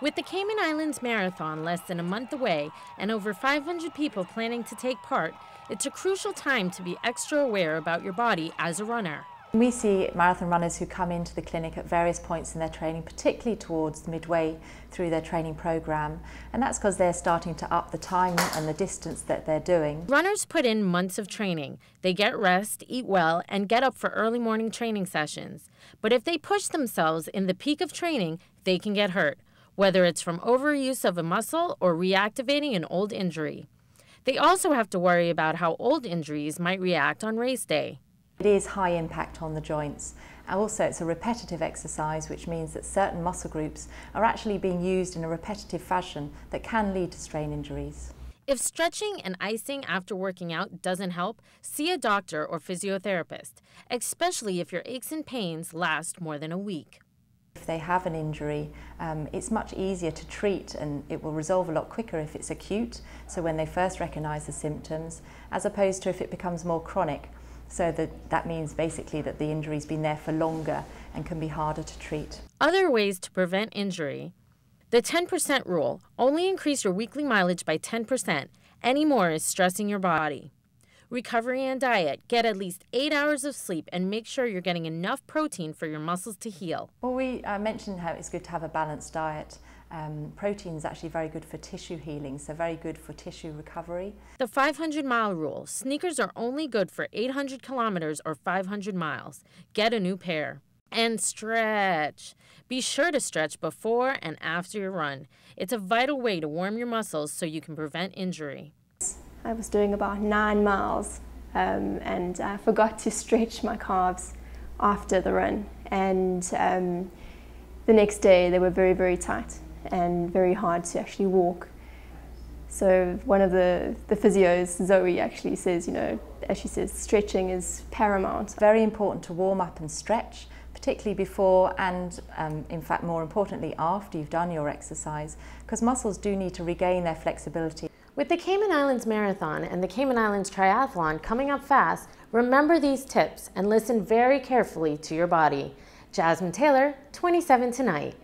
With the Cayman Islands Marathon less than a month away and over 500 people planning to take part, it's a crucial time to be extra aware about your body as a runner. We see marathon runners who come into the clinic at various points in their training, particularly towards midway through their training program, and that's because they're starting to up the time and the distance that they're doing. Runners put in months of training. They get rest, eat well, and get up for early morning training sessions. But if they push themselves in the peak of training, they can get hurt, whether it's from overuse of a muscle or reactivating an old injury. They also have to worry about how old injuries might react on race day. It is high impact on the joints. Also, it's a repetitive exercise, which means that certain muscle groups are actually being used in a repetitive fashion that can lead to strain injuries. If stretching and icing after working out doesn't help, see a doctor or physiotherapist, especially if your aches and pains last more than a week. If they have an injury, it's much easier to treat, and it will resolve a lot quicker if it's acute, so when they first recognise the symptoms, as opposed to if it becomes more chronic. So that means basically that the injury's been there for longer and can be harder to treat. Other ways to prevent injury. The 10% rule. Only increase your weekly mileage by 10%. Any more is stressing your body. Recovery and diet. Get at least 8 hours of sleep and make sure you're getting enough protein for your muscles to heal. Well, we mentioned how it's good to have a balanced diet. Protein is actually very good for tissue healing, so very good for tissue recovery. The 500-mile rule. Sneakers are only good for 800 kilometers or 500 miles. Get a new pair. And stretch. Be sure to stretch before and after your run. It's a vital way to warm your muscles so you can prevent injury. I was doing about 9 miles and I forgot to stretch my calves after the run, and the next day they were very, very tight and very hard to actually walk. So one of the physios, Zoe, actually says, as she says, stretching is paramount. Very important to warm up and stretch, particularly before and in fact more importantly after you've done your exercise, because muscles do need to regain their flexibility. With the Cayman Islands Marathon and the Cayman Islands Triathlon coming up fast, remember these tips and listen very carefully to your body. Jasmine Taylor, 27 Tonight.